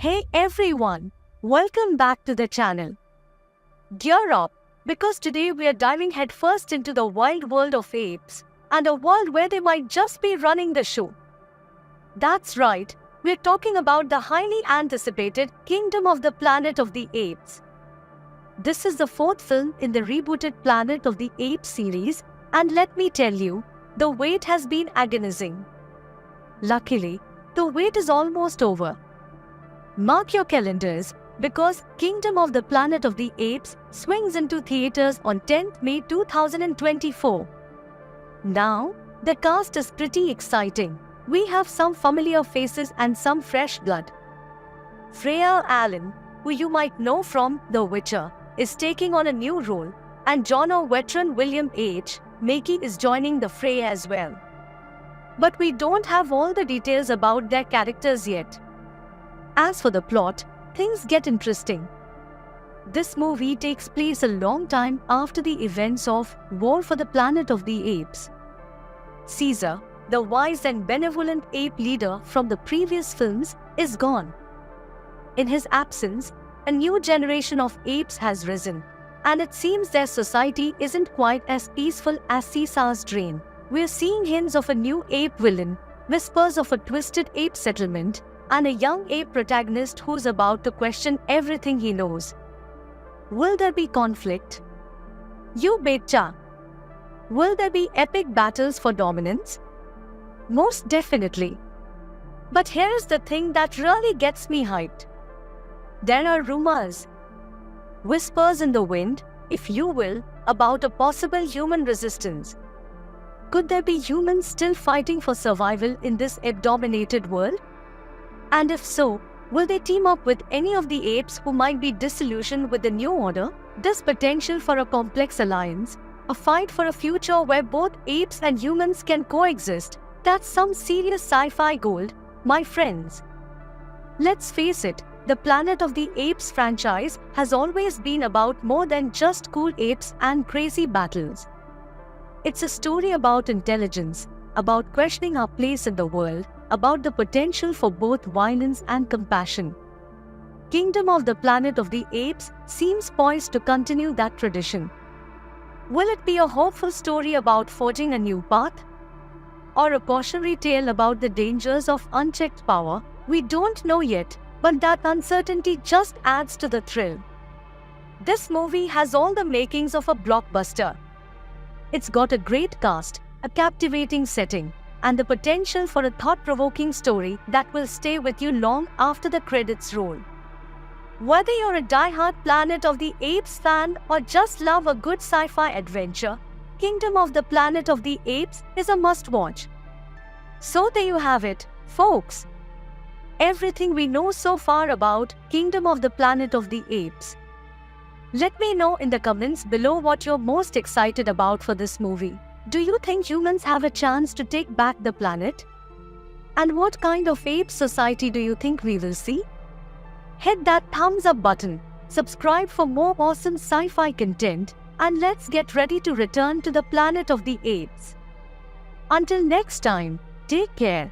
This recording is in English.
Hey everyone, welcome back to the channel. Gear up, because today we are diving headfirst into the wild world of apes, and a world where they might just be running the show. That's right, we're talking about the highly anticipated Kingdom of the Planet of the Apes. This is the fourth film in the rebooted Planet of the Apes series, and let me tell you, the wait has been agonizing. Luckily, the wait is almost over. Mark your calendars, because Kingdom of the Planet of the Apes swings into theaters on 10th May 2024. Now, the cast is pretty exciting. We have some familiar faces and some fresh blood. Freya Allan, who you might know from The Witcher, is taking on a new role, and Jono veteran William H. Macy is joining the fray as well. But we don't have all the details about their characters yet. As for the plot, things get interesting. This movie takes place a long time after the events of War for the Planet of the Apes. Caesar, the wise and benevolent ape leader from the previous films, is gone. In his absence, a new generation of apes has risen, and it seems their society isn't quite as peaceful as Caesar's reign. We're seeing hints of a new ape villain, whispers of a twisted ape settlement, and a young ape protagonist who's about to question everything he knows. Will there be conflict? You betcha! Will there be epic battles for dominance? Most definitely. But here's the thing that really gets me hyped. There are rumors. Whispers in the wind, if you will, about a possible human resistance. Could there be humans still fighting for survival in this ape-dominated world? And if so, will they team up with any of the apes who might be disillusioned with the new order? This potential for a complex alliance, a fight for a future where both apes and humans can coexist, that's some serious sci-fi gold, my friends. Let's face it, the Planet of the Apes franchise has always been about more than just cool apes and crazy battles. It's a story about intelligence, about questioning our place in the world, about the potential for both violence and compassion. Kingdom of the Planet of the Apes seems poised to continue that tradition. Will it be a hopeful story about forging a new path? Or a cautionary tale about the dangers of unchecked power? We don't know yet, but that uncertainty just adds to the thrill. This movie has all the makings of a blockbuster. It's got a great cast, a captivating setting, and the potential for a thought-provoking story that will stay with you long after the credits roll. Whether you're a die-hard Planet of the Apes fan or just love a good sci-fi adventure, Kingdom of the Planet of the Apes is a must-watch. So there you have it, folks. Everything we know so far about Kingdom of the Planet of the Apes. Let me know in the comments below what you're most excited about for this movie. Do you think humans have a chance to take back the planet? And what kind of ape society do you think we will see? Hit that thumbs up button, subscribe for more awesome sci-fi content, and let's get ready to return to the Planet of the Apes. Until next time, take care.